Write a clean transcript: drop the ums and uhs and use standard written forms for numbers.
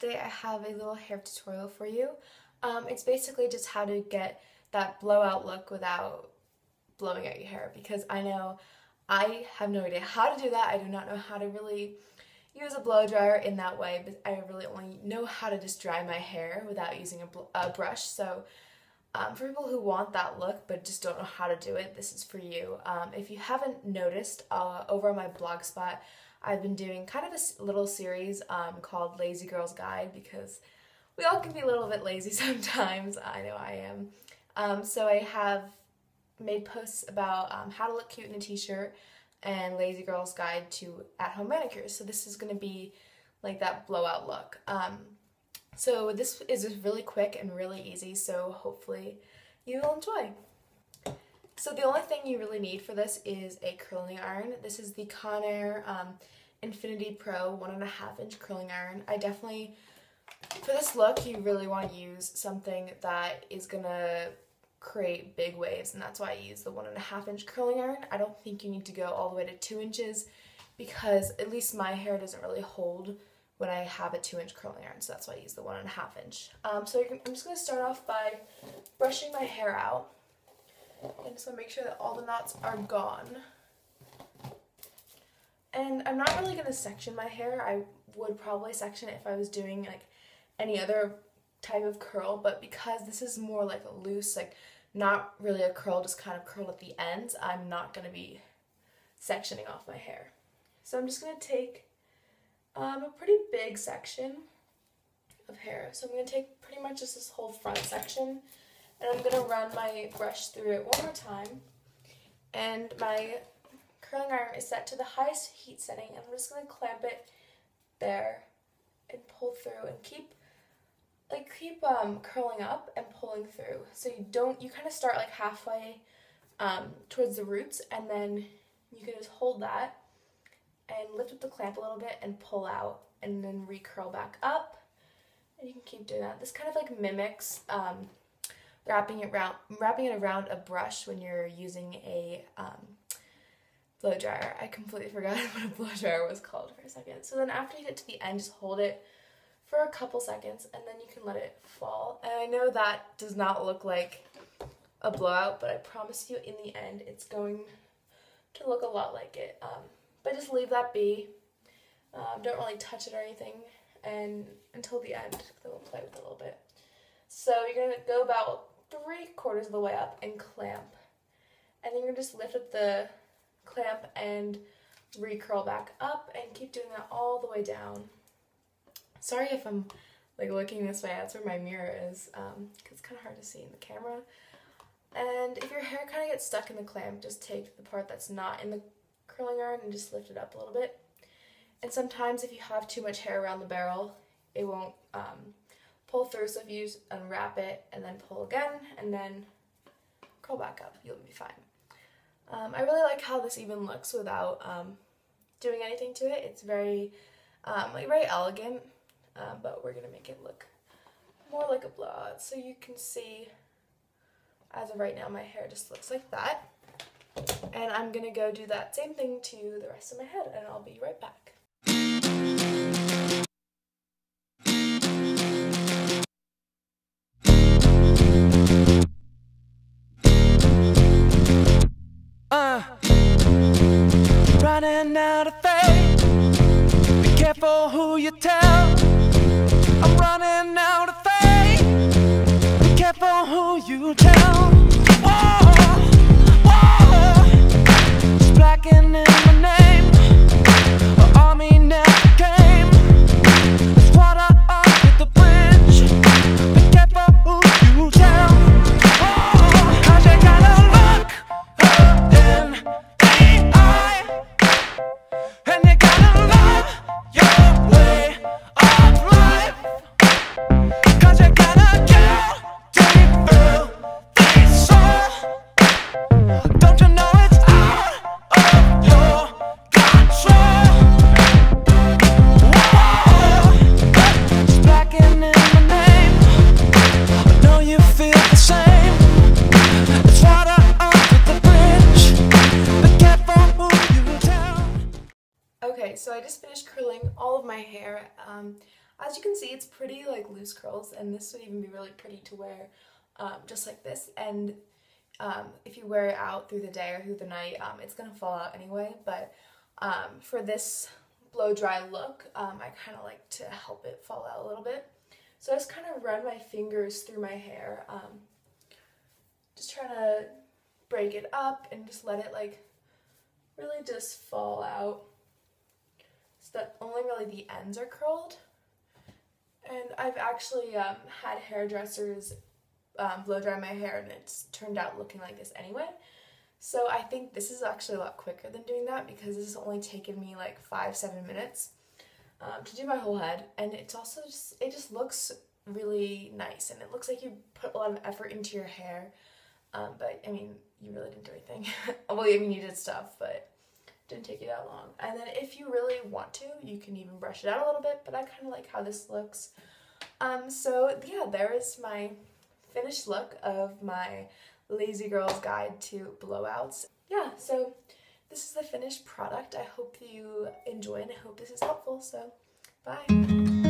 today I have a little hair tutorial for you. It's basically just how to get that blowout look without blowing out your hair, because I know I have no idea how to do that. I do not know how to really use a blow dryer in that way, but I really only know how to just dry my hair without using a brush. So for people who want that look but just don't know how to do it, this is for you. If you haven't noticed, over on my blog spot, I've been doing kind of a little series called Lazy Girl's Guide, because we all can be a little bit lazy sometimes. I know I am. So I have made posts about how to look cute in a t-shirt and Lazy Girl's Guide to at-home manicures. So this is going to be like that blowout look. So this is just really quick and really easy, so hopefully you will enjoy. So the only thing you really need for this is a curling iron. This is the Conair Infinity Pro 1.5 inch curling iron. I definitely, for this look, you really want to use something that is going to create big waves, and that's why I use the 1.5 inch curling iron. I don't think you need to go all the way to 2 inches, because at least my hair doesn't really hold when I have a 2 inch curling iron, so that's why I use the 1.5 inch. So I'm just going to start off by brushing my hair out. And just want to make sure that all the knots are gone. And I'm not really going to section my hair. I would probably section it if I was doing like any other type of curl, but because this is more like a loose, like not really a curl, just kind of curl at the ends, I'm not going to be sectioning off my hair. So I'm just going to take a pretty big section of hair. So I'm going to take pretty much just this whole front section, and I'm going to run my brush through it one more time. And my curling iron is set to the highest heat setting, and I'm just going to clamp it there and pull through and keep curling up and pulling through. So you kind of start like halfway towards the roots, and then you can just hold that and lift up the clamp a little bit and pull out, and then recurl back up. And you can keep doing that. This kind of like mimics wrapping it around a brush when you're using a blow dryer. I completely forgot what a blow dryer was called for a second. So then after you get to the end, just hold it for a couple seconds, and then you can let it fall. And I know that does not look like a blowout, but I promise you in the end it's going to look a lot like it. But just leave that be. Don't really touch it or anything and until the end, because I will play with it a little bit. So you're going to go about 3/4 of the way up and clamp. And then you're going to just lift up the clamp and recurl back up, and keep doing that all the way down. Sorry if I'm like looking this way, that's where my mirror is, because it's kind of hard to see in the camera. And if your hair kind of gets stuck in the clamp, just take the part that's not in the curling iron and just lift it up a little bit. And sometimes if you have too much hair around the barrel, it won't pull through, so if you just unwrap it and then pull again and then curl back up, you'll be fine. I really like how this even looks without doing anything to it. It's very very elegant, but we're gonna make it look more like a blowout. So you can see, as of right now, my hair just looks like that. And I'm gonna go do that same thing to the rest of my head, and I'll be right back. Running out of faith, be careful who you tell. I'm running out of faith, be careful who you tell. Whoa, whoa, it's blackening my name, the army never came. There's water under the bridge, be careful who you tell. Whoa, 'cause you gotta look in the eye, and you gotta love your way of life, 'cause you gotta go deep through the soul. Don't you know it's out of your control? Whoa, it's blackening my name, I know you feel the same. It's water under the bridge, be careful who you tell. Okay, so I just finished curling all of my hair. As you can see, it's pretty like loose curls, and this would even be really pretty to wear just like this. And if you wear it out through the day or through the night, it's gonna fall out anyway. But for this blow dry look, I kind of like to help it fall out a little bit. So I just kind of run my fingers through my hair, just trying to break it up and just let it like really just fall out so that only really the ends are curled. And I've actually had hairdressers blow dry my hair, and it's turned out looking like this anyway. So I think this is actually a lot quicker than doing that, because this has only taken me like 5-7 minutes to do my whole head. And it's also it just looks really nice, and it looks like you put a lot of effort into your hair. But I mean, you really didn't do anything. Well, I mean, you did stuff, but it didn't take you that long. And then if you really want to, you can even brush it out a little bit, but I kind of like how this looks. So yeah, there is my finished look of my Lazy Girl's Guide to Blowouts. Yeah, so this is the finished product. I hope you enjoy, and I hope this is helpful, so bye!